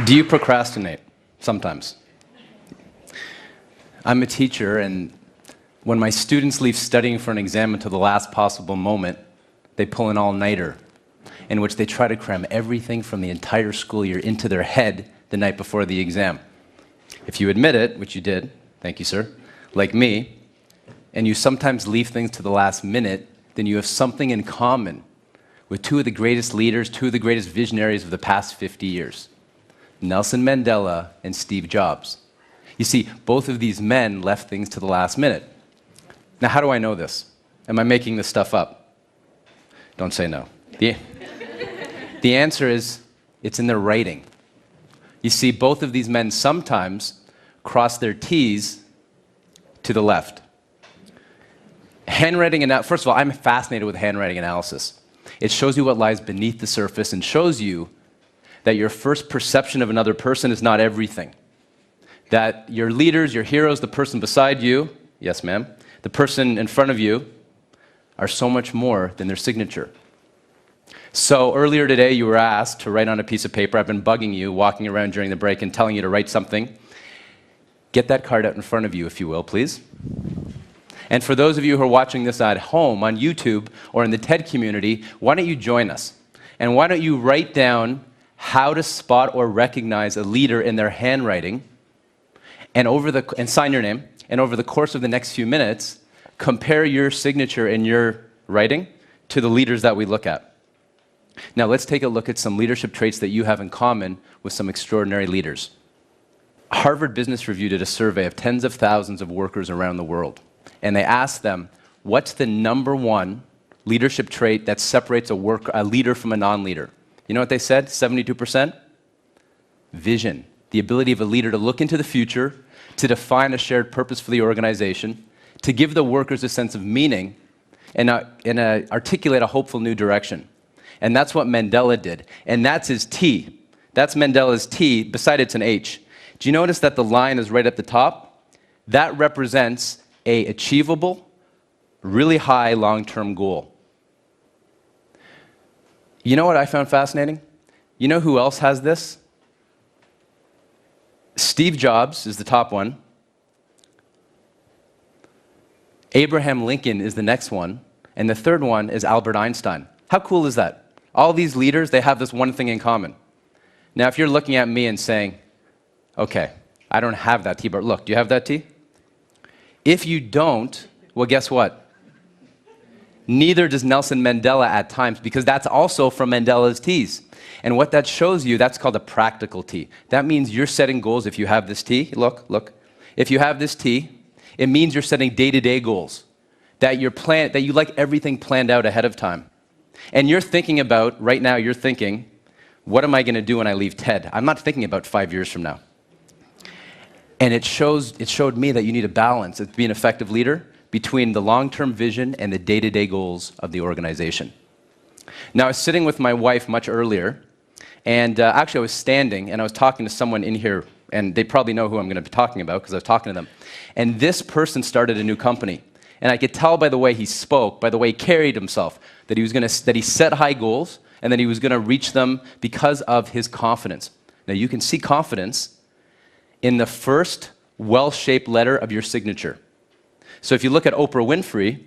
Do you procrastinate? Sometimes. I'm a teacher, and when my students leave studying for an exam until the last possible moment, they pull an all-nighter in which they try to cram everything from the entire school year into their head the night before the exam. If you admit it, which you did, thank you, sir, like me, and you sometimes leave things to the last minute, then you have something in common with two of the greatest leaders, two of the greatest visionaries of the past 50 years, Nelson Mandela and Steve Jobs. You see, both of these men left things to the last minute. Now, how do I know this? Am I making this stuff up? Don't say no. The answer is, it's in their writing. You see, both of these men sometimes cross their T's to the left. First of all, I'm fascinated with handwriting analysis. It shows you what lies beneath the surface and shows you that your first perception of another person is not everything. That your leaders, your heroes, the person beside you, yes ma'am, the person in front of you, are so much more than their signature. So earlier today, you were asked to write on a piece of paper. I've been bugging you, walking around during the break and telling you to write something. Get that card out in front of you, if you will, please. And for those of you who are watching this at home on YouTube or in the TED community, why don't you join us? And why don't you write down how to spot or recognize a leader in their handwriting, and sign your name, and over the course of the next few minutes, compare your signature in your writing to the leaders that we look at. Now let's take a look at some leadership traits that you have in common with some extraordinary leaders. Harvard Business Review did a survey of tens of thousands of workers around the world, and they asked them, what's the number one leadership trait that separates a leader from a non-leader? You know what they said? 72%? Vision. The ability of a leader to look into the future, to define a shared purpose for the organization, to give the workers a sense of meaning, and articulate a hopeful new direction. And that's what Mandela did. And that's his T. That's Mandela's T. Beside it's an H. Do you notice that the line is right at the top? That represents an achievable, really high long-term goal. You know what I found fascinating? You know who else has this? Steve Jobs is the top one. Abraham Lincoln is the next one. And the third one is Albert Einstein. How cool is that? All these leaders, they have this one thing in common. Now, if you're looking at me and saying, okay, I don't have that T, but look, do you have that T? If you don't, well, guess what? Neither does Nelson Mandela at times, because that's also from Mandela's T's. And what that shows you, that's called a practical T. That means you're setting goals if you have this T. Look. If you have this T, it means you're setting day-to-day goals, that you like everything planned out ahead of time. And you're thinking about, right now you're thinking, what am I going to do when I leave TED? I'm not thinking about 5 years from now. And it showed me that you need a balance to be an effective leader between the long-term vision and the day-to-day goals of the organization. Now, I was sitting with my wife much earlier, and actually I was standing, and I was talking to someone in here, and they probably know who I'm going to be talking about because I was talking to them. And this person started a new company. And I could tell by the way he spoke, by the way he carried himself, that he set high goals, and that he was going to reach them because of his confidence. Now, you can see confidence in the first well-shaped letter of your signature. So if you look at Oprah Winfrey,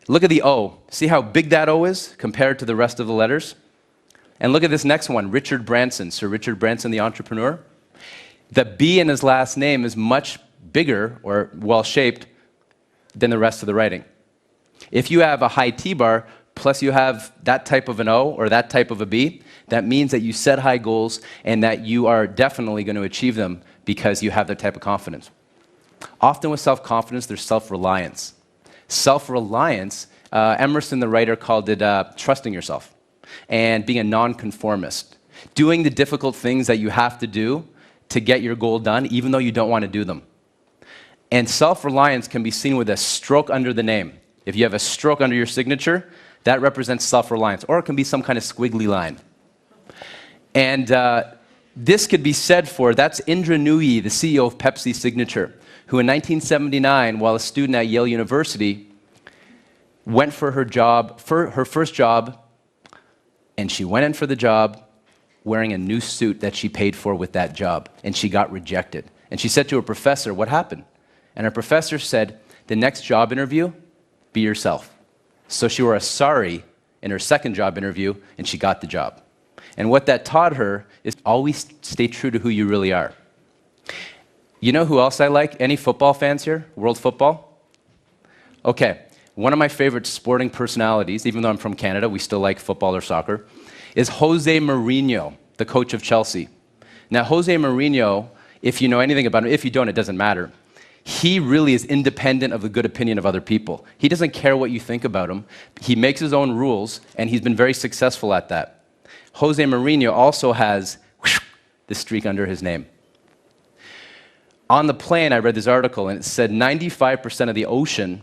look at the O. See how big that O is compared to the rest of the letters? And look at this next one, Richard Branson, Sir Richard Branson, the entrepreneur. The B in his last name is much bigger or well-shaped than the rest of the writing. If you have a high T-bar, plus you have that type of an O or that type of a B, that means that you set high goals and that you are definitely going to achieve them because you have that type of confidence. Often with self-confidence, there's self-reliance. Self-reliance, Emerson, the writer, called it trusting yourself and being a nonconformist, doing the difficult things that you have to do to get your goal done, even though you don't want to do them. And self-reliance can be seen with a stroke under the name. If you have a stroke under your signature, that represents self-reliance, or it can be some kind of squiggly line. And this could be said for, that's Indra Nooyi, the CEO of Pepsi signature, who in 1979, while a student at Yale University, went for her first job, and she went in for the job, wearing a new suit that she paid for with that job, and she got rejected. And she said to her professor, what happened? And her professor said, the next job interview, be yourself. So she wore a sari in her second job interview, and she got the job. And what that taught her is always stay true to who you really are. You know who else I like? Any football fans here? World football? Okay, one of my favorite sporting personalities, even though I'm from Canada, we still like football or soccer, is Jose Mourinho, the coach of Chelsea. Now, Jose Mourinho, if you know anything about him, if you don't, it doesn't matter. He really is independent of the good opinion of other people. He doesn't care what you think about him. He makes his own rules, and he's been very successful at that. Jose Mourinho also has this streak under his name. On the plane, I read this article, and it said 95% of the ocean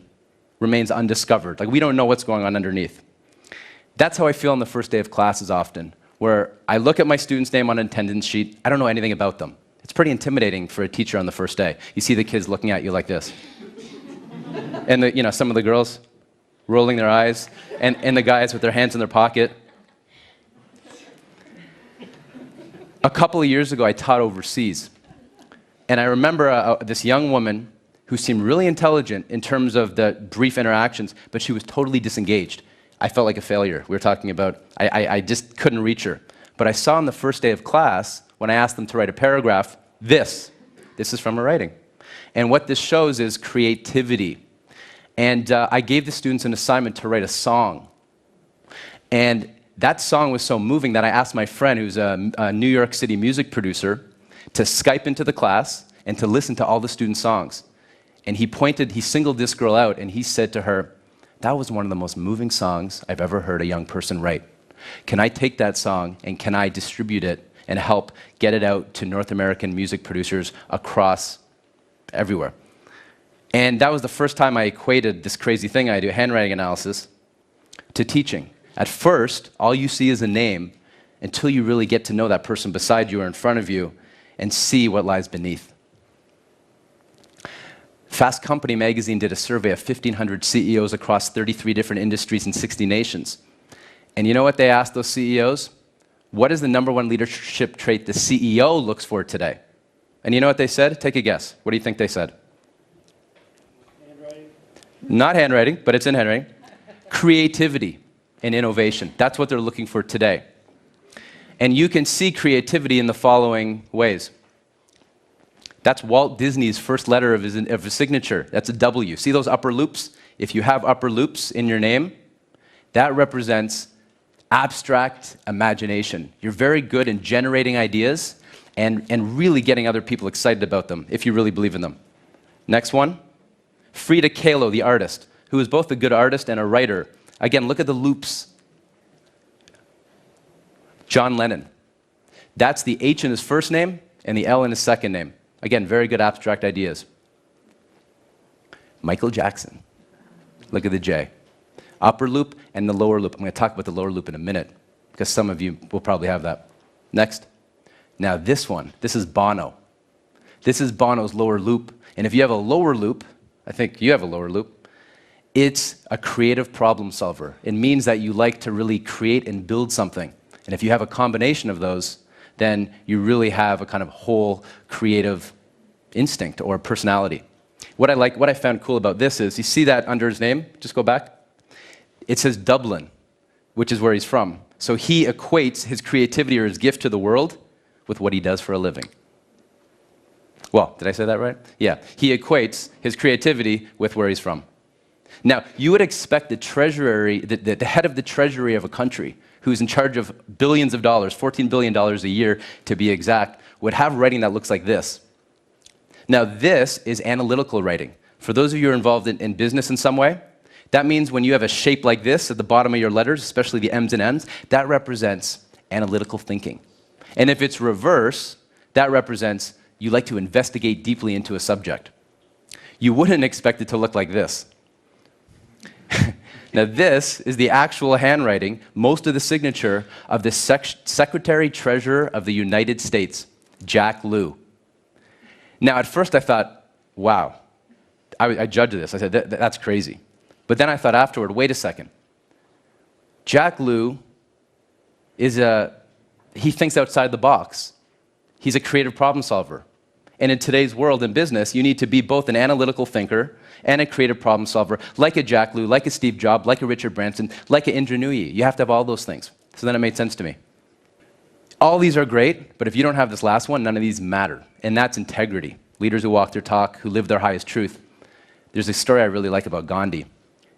remains undiscovered. Like, we don't know what's going on underneath. That's how I feel on the first day of classes often, where I look at my student's name on an attendance sheet, I don't know anything about them. It's pretty intimidating for a teacher on the first day. You see the kids looking at you like this. And some of the girls rolling their eyes, and the guys with their hands in their pocket. A couple of years ago, I taught overseas. And I remember this young woman who seemed really intelligent in terms of the brief interactions, but she was totally disengaged. I felt like a failure. We were talking about, I just couldn't reach her. But I saw on the first day of class, when I asked them to write a paragraph, this is from her writing. And what this shows is creativity. And I gave the students an assignment to write a song. And that song was so moving that I asked my friend, who's a New York City music producer, to Skype into the class and to listen to all the students' songs. And he singled this girl out, and he said to her, that was one of the most moving songs I've ever heard a young person write. Can I take that song and can I distribute it and help get it out to North American music producers across everywhere? And that was the first time I equated this crazy thing I do, handwriting analysis, to teaching. At first, all you see is a name until you really get to know that person beside you or in front of you and see what lies beneath. Fast Company magazine did a survey of 1,500 CEOs across 33 different industries in 60 nations. And you know what they asked those CEOs? What is the number one leadership trait the CEO looks for today? And you know what they said? Take a guess. What do you think they said? Handwriting. Not handwriting, but it's in handwriting. Creativity and innovation. That's what they're looking for today. And you can see creativity in the following ways. That's Walt Disney's first letter of his signature. That's a W. See those upper loops? If you have upper loops in your name, that represents abstract imagination. You're very good in generating ideas and really getting other people excited about them, if you really believe in them. Next one, Frida Kahlo, the artist, who is both a good artist and a writer. Again, look at the loops. John Lennon. That's the H in his first name and the L in his second name. Again, very good abstract ideas. Michael Jackson. Look at the J. Upper loop and the lower loop. I'm going to talk about the lower loop in a minute, because some of you will probably have that. Next. Now this one, this is Bono. This is Bono's lower loop. And if you have a lower loop, I think you have a lower loop, it's a creative problem solver. It means that you like to really create and build something. And if you have a combination of those, then you really have a kind of whole creative instinct or personality. What I found cool about this is, you see that under his name? Just go back. It says Dublin, which is where he's from. So he equates his creativity or his gift to the world with what he does for a living. Well, did I say that right? Yeah. He equates his creativity with where he's from. Now, you would expect the treasury, the head of the treasury of a country, who's in charge of billions of dollars, $14 billion a year to be exact, would have writing that looks like this. Now, this is analytical writing. For those of you who are involved in business in some way, that means when you have a shape like this at the bottom of your letters, especially the M's and N's, that represents analytical thinking. And if it's reverse, that represents you like to investigate deeply into a subject. You wouldn't expect it to look like this. Now, this is the actual handwriting, most of the signature of the Secretary-Treasurer of the United States, Jack Lew. Now, at first I thought, wow. I judged this. I said, that's crazy. But then I thought afterward, wait a second. Jack Lew is a he thinks outside the box. He's a creative problem solver. And in today's world in business, you need to be both an analytical thinker and a creative problem solver, like a Jack Lew, like a Steve Jobs, like a Richard Branson, like a Indra Nooyi. You have to have all those things. So then it made sense to me. All these are great, but if you don't have this last one, none of these matter. And that's integrity. Leaders who walk their talk, who live their highest truth. There's a story I really like about Gandhi,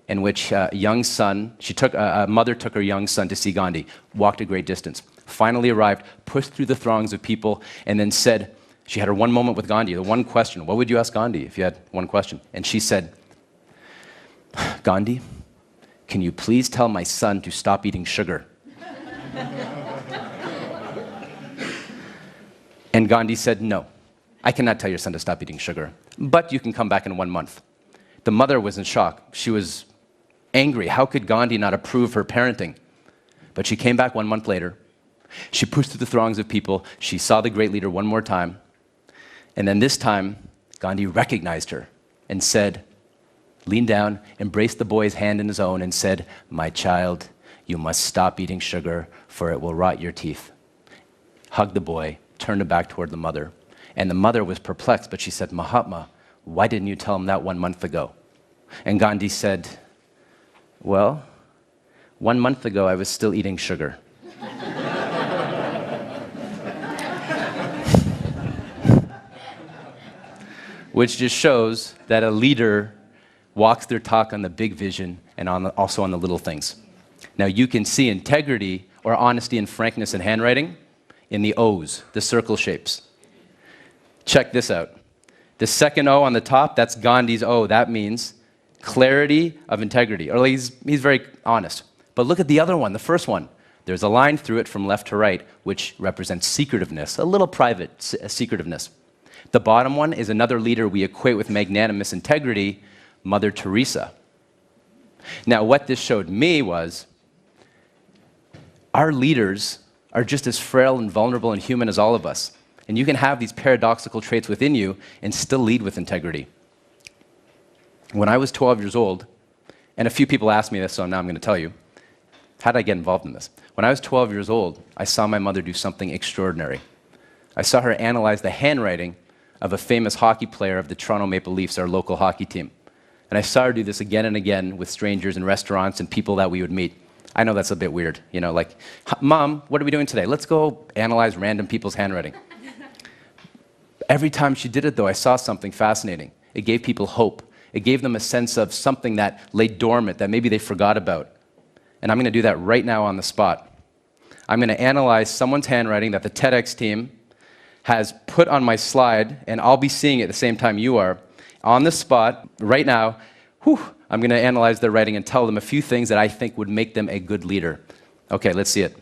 in which a mother took her young son to see Gandhi, walked a great distance, finally arrived, pushed through the throngs of people, and then said, she had her one moment with Gandhi, the one question, what would you ask Gandhi if you had one question? And she said, Gandhi, can you please tell my son to stop eating sugar? And Gandhi said, no, I cannot tell your son to stop eating sugar, but you can come back in 1 month. The mother was in shock. She was angry. How could Gandhi not approve her parenting? But she came back 1 month later. She pushed through the throngs of people. She saw the great leader one more time. And then this time, Gandhi recognized her and said, leaned down, embraced the boy's hand in his own and said, my child, you must stop eating sugar, for it will rot your teeth. Hugged the boy, turned him back toward the mother. And the mother was perplexed, but she said, Mahatma, why didn't you tell him that 1 month ago? And Gandhi said, well, 1 month ago I was still eating sugar. Which just shows that a leader walks their talk on the big vision and also on the little things. Now you can see integrity or honesty and frankness in handwriting in the O's, the circle shapes. Check this out. The second O on the top, that's Gandhi's O. That means clarity of integrity. Or he's very honest. But look at the other one, the first one. There's a line through it from left to right, which represents secretiveness, a little private secretiveness. The bottom one is another leader we equate with magnanimous integrity, Mother Teresa. Now, what this showed me was our leaders are just as frail and vulnerable and human as all of us. And you can have these paradoxical traits within you and still lead with integrity. When I was 12 years old, and a few people asked me this, so now I'm going to tell you, how did I get involved in this? When I was 12 years old, I saw my mother do something extraordinary. I saw her analyze the handwriting of a famous hockey player of the Toronto Maple Leafs, our local hockey team. And I saw her do this again and again with strangers in restaurants and people that we would meet. I know that's a bit weird, you know, like, Mom, what are we doing today? Let's go analyze random people's handwriting. Every time she did it, though, I saw something fascinating. It gave people hope. It gave them a sense of something that lay dormant, that maybe they forgot about. And I'm going to do that right now on the spot. I'm going to analyze someone's handwriting that the TEDx team has put on my slide, and I'll be seeing it at the same time you are. On the spot, right now, I'm going to analyze their writing and tell them a few things that I think would make them a good leader. Okay, let's see it.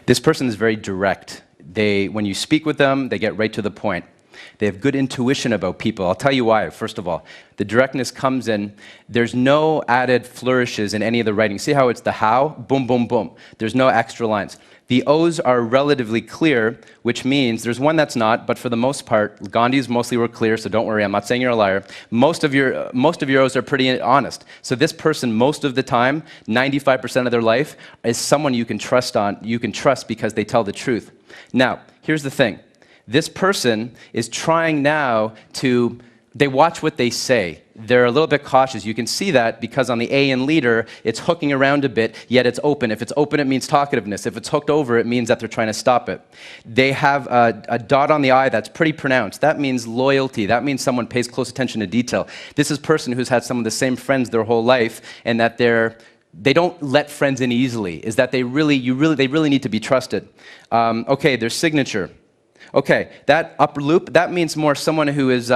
This person is very direct. When you speak with them, they get right to the point. They have good intuition about people. I'll tell you why, first of all. The directness comes in. There's no added flourishes in any of the writing. See how it's the how? Boom, boom, boom. There's no extra lines. The O's are relatively clear, which means there's one that's not, but for the most part, Gandhi's mostly were clear, so don't worry, I'm not saying you're a liar. Most of your O's are pretty honest. So this person, most of the time, 95% of their life, is someone you can trust because they tell the truth. Now, here's the thing. This person is trying now they watch what they say. They're a little bit cautious. You can see that because on the A in leader, it's hooking around a bit, yet it's open. If it's open, it means talkativeness. If it's hooked over, it means that they're trying to stop it. They have a dot on the I that's pretty pronounced. That means loyalty. That means someone pays close attention to detail. This is a person who's had some of the same friends their whole life, and that they don't let friends in easily, is that they really need to be trusted. Okay, their signature. Okay, that upper loop, that means more someone who has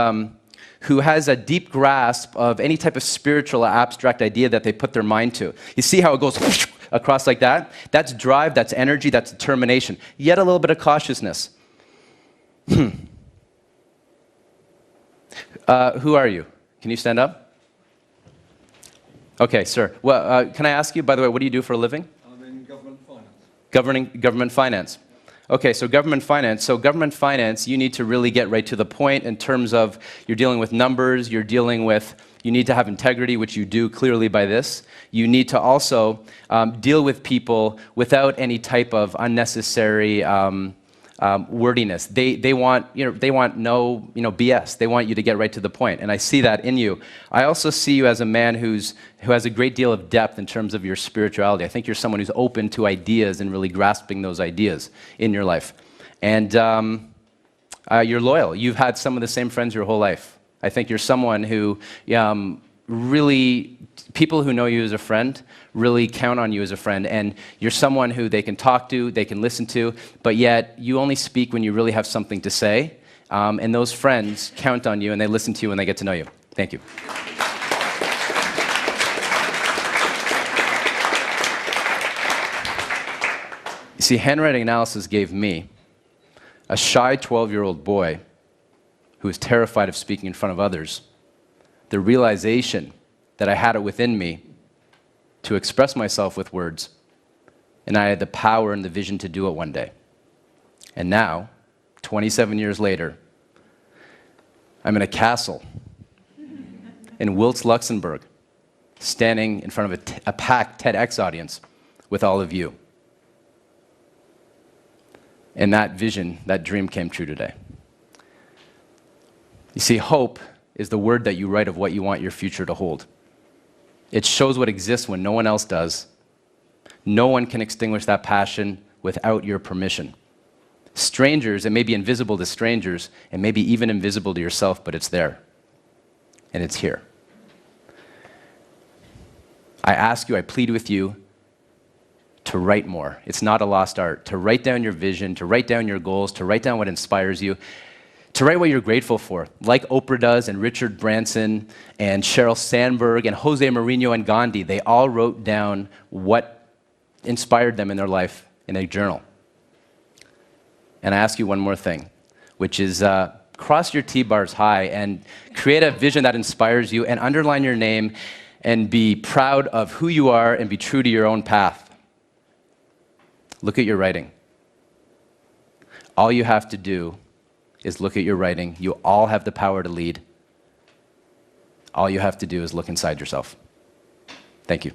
a deep grasp of any type of spiritual or abstract idea that they put their mind to. You see how it goes across like that? That's drive, that's energy, that's determination, yet a little bit of cautiousness. Who are you? Can you stand up? Okay, sir. Well, can I ask you, by the way, what do you do for a living? I'm in government finance. Government finance. Okay, so government finance. So government finance, you need to really get right to the point in terms of you're dealing with numbers, you need to have integrity, which you do clearly by this. You need to also deal with people without any type of unnecessary wordiness. They want no BS. They want you to get right to the point, and I see that in you. I also see you as a man who has a great deal of depth in terms of your spirituality. I think you're someone who's open to ideas and really grasping those ideas in your life. And you're loyal. You've had some of the same friends your whole life. I think you're someone who really, people who know you as a friend really count on you as a friend, and you're someone who they can talk to, they can listen to, but yet you only speak when you really have something to say, and those friends count on you and they listen to you and they get to know you. Thank you. You see, handwriting analysis gave me, a shy 12-year-old boy who was terrified of speaking in front of others, the realization that I had it within me to express myself with words, and I had the power and the vision to do it one day. And now, 27 years later, I'm in a castle in Wiltz, Luxembourg, standing in front of a packed TEDx audience with all of you. And that vision, that dream came true today. You see, hope is the word that you write of what you want your future to hold. It shows what exists when no one else does. No one can extinguish that passion without your permission. Strangers, it may be invisible to strangers, and maybe even invisible to yourself, but it's there. And it's here. I ask you, I plead with you to write more. It's not a lost art. To write down your vision, to write down your goals, to write down what inspires you, to write what you're grateful for, like Oprah does, and Richard Branson, and Sheryl Sandberg, and Jose Mourinho, and Gandhi. They all wrote down what inspired them in their life in a journal. And I ask you one more thing, which is cross your T-bars high and create a vision that inspires you, and underline your name, and be proud of who you are, and be true to your own path. Look at your writing. All you have to do is look at your writing. You all have the power to lead. All you have to do is look inside yourself. Thank you.